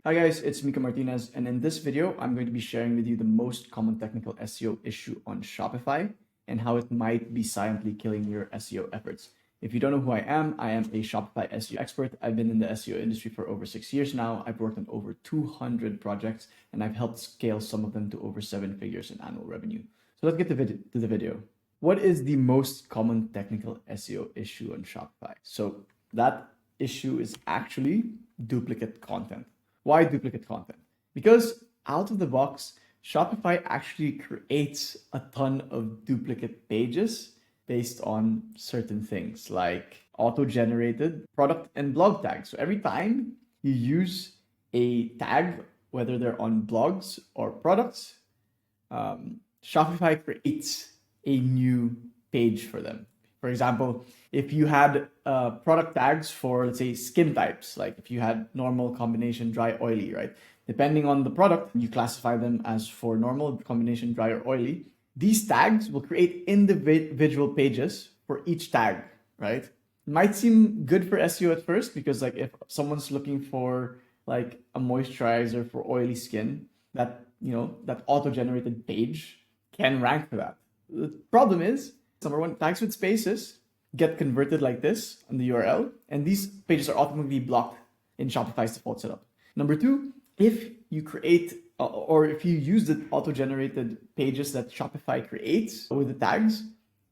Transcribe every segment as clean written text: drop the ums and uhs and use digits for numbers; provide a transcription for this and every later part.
Hi guys, it's Mika Martinez, and in this video, I'm going to be sharing with you the most common technical SEO issue on Shopify and how it might be silently killing your SEO efforts. If you don't know who I am a Shopify SEO expert. I've been in the SEO industry for over 6 years now. I've worked on over 200 projects, and I've helped scale some of them to over 7 figures in annual revenue. So let's get to the video. What is the most common technical SEO issue on Shopify? So that issue is actually duplicate content. Why duplicate content? Because out of the box, Shopify actually creates a ton of duplicate pages based on certain things like auto-generated product and blog tags. So every time you use a tag, whether they're on blogs or products, Shopify creates a new page for them. For example, if you had product tags for, let's say, skin types, like if you had normal, combination, dry, oily, right? Depending on the product, you classify them as for normal, combination, dry, or oily. These tags will create individual pages for each tag, right? It might seem good for SEO at first because like if someone's looking for like a moisturizer for oily skin, that auto-generated page can rank for that. The problem is, number one, tags with spaces get converted like this on the URL, and these pages are automatically blocked in Shopify's default setup. Number two, if you create or if you use the auto-generated pages that Shopify creates with the tags,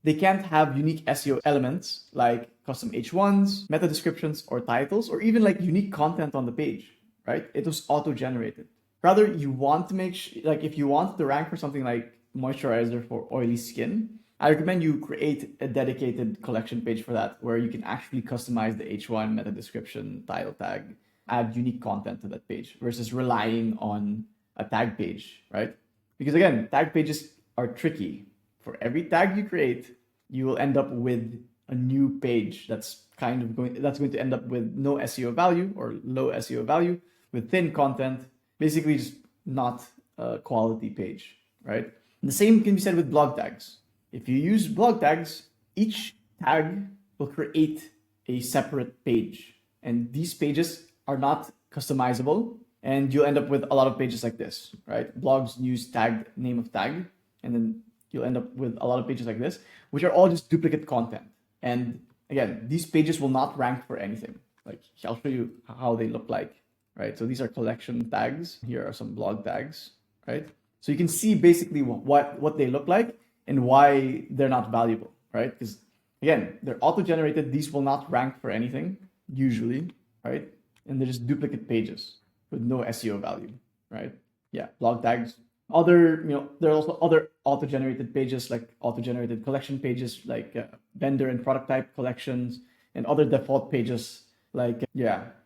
they can't have unique SEO elements like custom H1s, meta descriptions, or titles, or even like unique content on the page, right? It was auto-generated. Rather, you want to make like if you want to rank for something like moisturizer for oily skin, I recommend you create a dedicated collection page for that where you can actually customize the H1 meta description, title tag, add unique content to that page versus relying on a tag page, right? Because again, tag pages are tricky. For every tag you create, you will end up with a new page that's going to end up with no SEO value or low SEO value with thin content, basically just not a quality page, right? And the same can be said with blog tags. If you use blog tags, each tag will create a separate page. And these pages are not customizable. And you'll end up with a lot of pages like this, right? Blogs, news, tag, name of tag. And then you'll end up with a lot of pages like this, which are all just duplicate content. And again, these pages will not rank for anything. Like I'll show you how they look like, right? So these are collection tags. Here are some blog tags, right? So you can see basically what they look like and why they're not valuable, right? Because again, they're auto-generated. These will not rank for anything usually, right? And they're just duplicate pages with no SEO value, right? Yeah, blog tags. There are also other auto-generated pages like auto-generated collection pages like vendor and product type collections and other default pages like,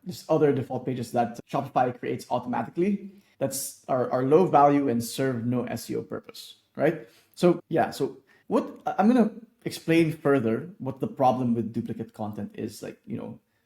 just other default pages that Shopify creates automatically are low value and serve no SEO purpose, right? So what I'm gonna explain further what the problem with duplicate content is, like,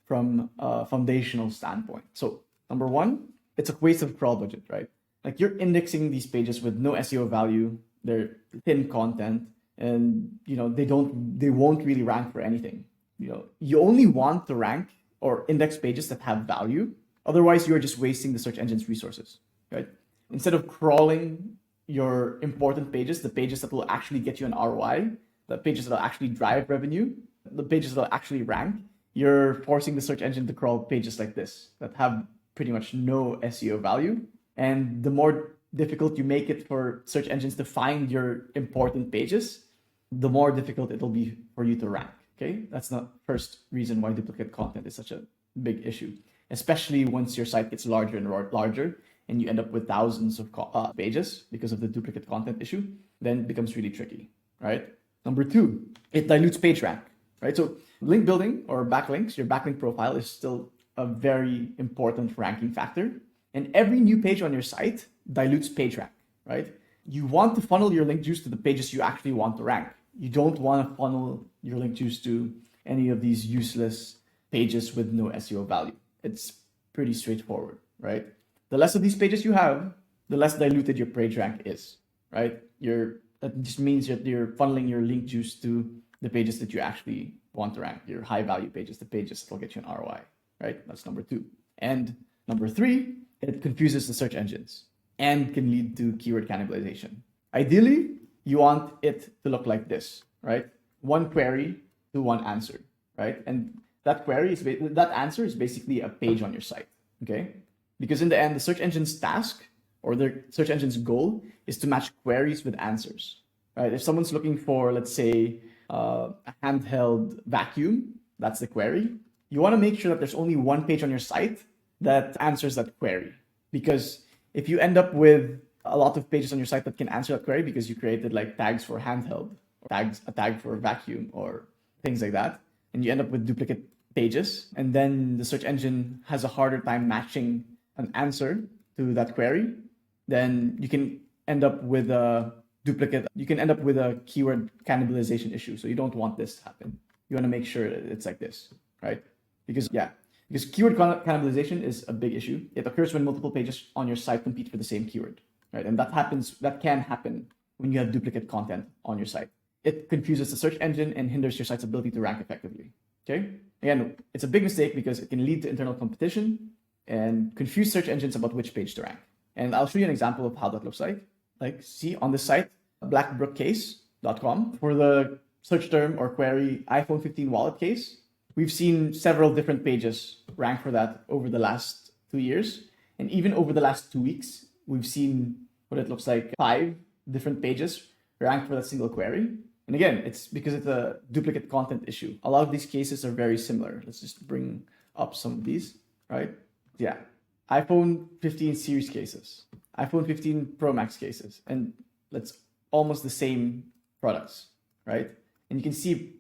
from a foundational standpoint. So number one, it's a waste of crawl budget, right? Like you're indexing these pages with no SEO value, they're thin content, and they won't really rank for anything. You only want to rank or index pages that have value. Otherwise, you're just wasting the search engine's resources, right? Instead of crawling your important pages, the pages that will actually get you an ROI, the pages that will actually drive revenue, the pages that will actually rank, you're forcing the search engine to crawl pages like this that have pretty much no SEO value. And the more difficult you make it for search engines to find your important pages, the more difficult it'll be for you to rank. Okay, that's the first reason why duplicate content is such a big issue, especially once your site gets larger and larger and you end up with thousands of pages because of the duplicate content issue. Then it becomes really tricky, right? Number two, it dilutes page rank, right? So link building or backlinks, your backlink profile is still a very important ranking factor. And every new page on your site dilutes page rank, right? You want to funnel your link juice to the pages you actually want to rank. You don't want to funnel your link juice to any of these useless pages with no SEO value. It's pretty straightforward, right? The less of these pages you have, the less diluted your page rank is, right? That just means that you're funneling your link juice to the pages that you actually want to rank, your high value pages, the pages that will get you an ROI, right? That's number two. And number three, it confuses the search engines and can lead to keyword cannibalization. Ideally, you want it to look like this, right? One query to one answer, right? And that answer is basically a page on your site, okay? Because in the end, the search engine's task or the search engine's goal is to match queries with answers, right? If someone's looking for, let's say, a handheld vacuum, that's the query. You want to make sure that there's only one page on your site that answers that query. Because if you end up with a lot of pages on your site that can answer that query because you created like tags for handheld, or a tag for vacuum or things like that, and you end up with duplicate pages, and then the search engine has a harder time matching an answer to that query, then you can end up with a keyword cannibalization issue. So you don't want this to happen. You want to make sure it's like this, right? Because keyword cannibalization is a big issue. It occurs when multiple pages on your site compete for the same keyword, right? And that can happen when you have duplicate content on your site. It confuses the search engine and hinders your site's ability to rank effectively, okay? Again, it's a big mistake because it can lead to internal competition and confuse search engines about which page to rank. And I'll show you an example of how that looks like. Like, see on this site, blackbrookcase.com, for the search term or query iPhone 15 wallet case, we've seen several different pages rank for that over the last 2 years. And even over the last 2 weeks, we've seen what it looks like 5 different pages rank for that single query. And again, it's because it's a duplicate content issue. A lot of these cases are very similar. Let's just bring up some of these, right? Yeah, iPhone 15 series cases, iPhone 15 Pro Max cases, and that's almost the same products, right? And you can see,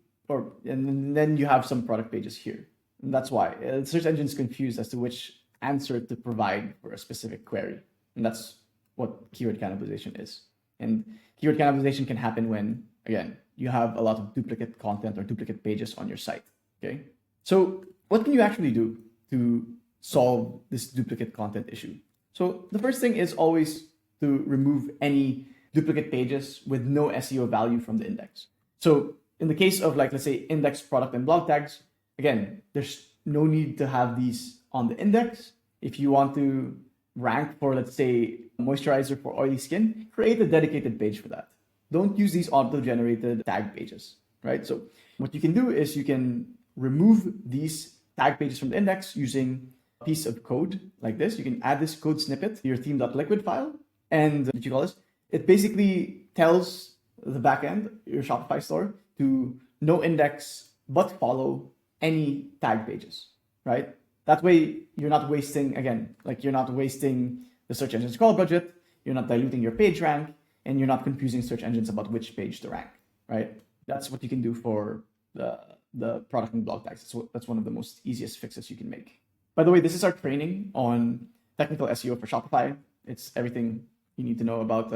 and then you have some product pages here. And that's why the search engine is confused as to which answer to provide for a specific query. And that's what keyword cannibalization is. And keyword cannibalization can happen when, again, you have a lot of duplicate content or duplicate pages on your site, okay? So what can you actually do to solve this duplicate content issue? So the first thing is always to remove any duplicate pages with no SEO value from the index. So in the case of, like, let's say index product and blog tags, again, there's no need to have these on the index. If you want to rank for, let's say, moisturizer for oily skin, create a dedicated page for that. Don't use these auto-generated tag pages, right? So what you can do is you can remove these tag pages from the index using a piece of code like this. You can add this code snippet to your theme.liquid file. And what you call this? It basically tells the backend, your Shopify store, to no index but follow any tag pages, right? That way you're not wasting, again, like you're not wasting the search engine scroll budget, you're not diluting your page rank, and you're not confusing search engines about which page to rank, right? That's what you can do for the product and blog tags. That's one of the most easiest fixes you can make. By the way, this is our training on technical SEO for Shopify. It's everything you need to know about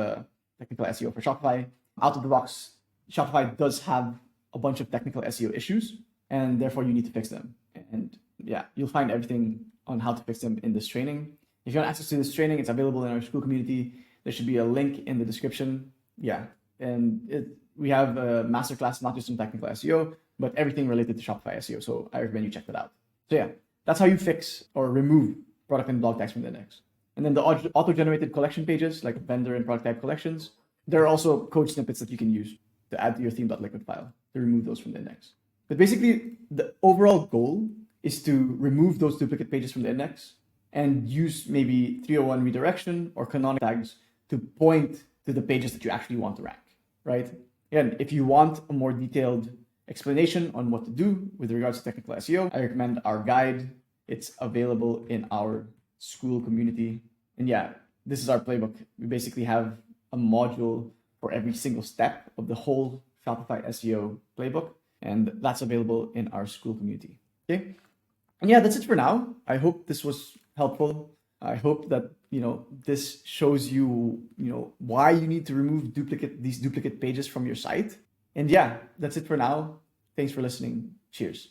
technical SEO for Shopify. Out of the box, Shopify does have a bunch of technical SEO issues, and therefore you need to fix them. And yeah, you'll find everything on how to fix them in this training. If you want access to this training, it's available in our school community. There should be a link in the description. Yeah, and we have a masterclass, not just in technical SEO, but everything related to Shopify SEO. So I recommend you check that out. So yeah, that's how you fix or remove product and blog tags from the index. And then the auto-generated collection pages, like vendor and product type collections, there are also code snippets that you can use to add to your theme.liquid file to remove those from the index. But basically, the overall goal is to remove those duplicate pages from the index and use maybe 301 redirection or canonical tags to point to the pages that you actually want to rank, right? Again, if you want a more detailed explanation on what to do with regards to technical SEO, I recommend our guide. It's available in our school community. And yeah, this is our playbook. We basically have a module for every single step of the whole Shopify SEO playbook, and that's available in our school community. Okay. And yeah, that's it for now. I hope this was helpful. I hope that, this shows you, why you need to remove these duplicate pages from your site. And yeah, that's it for now. Thanks for listening. Cheers.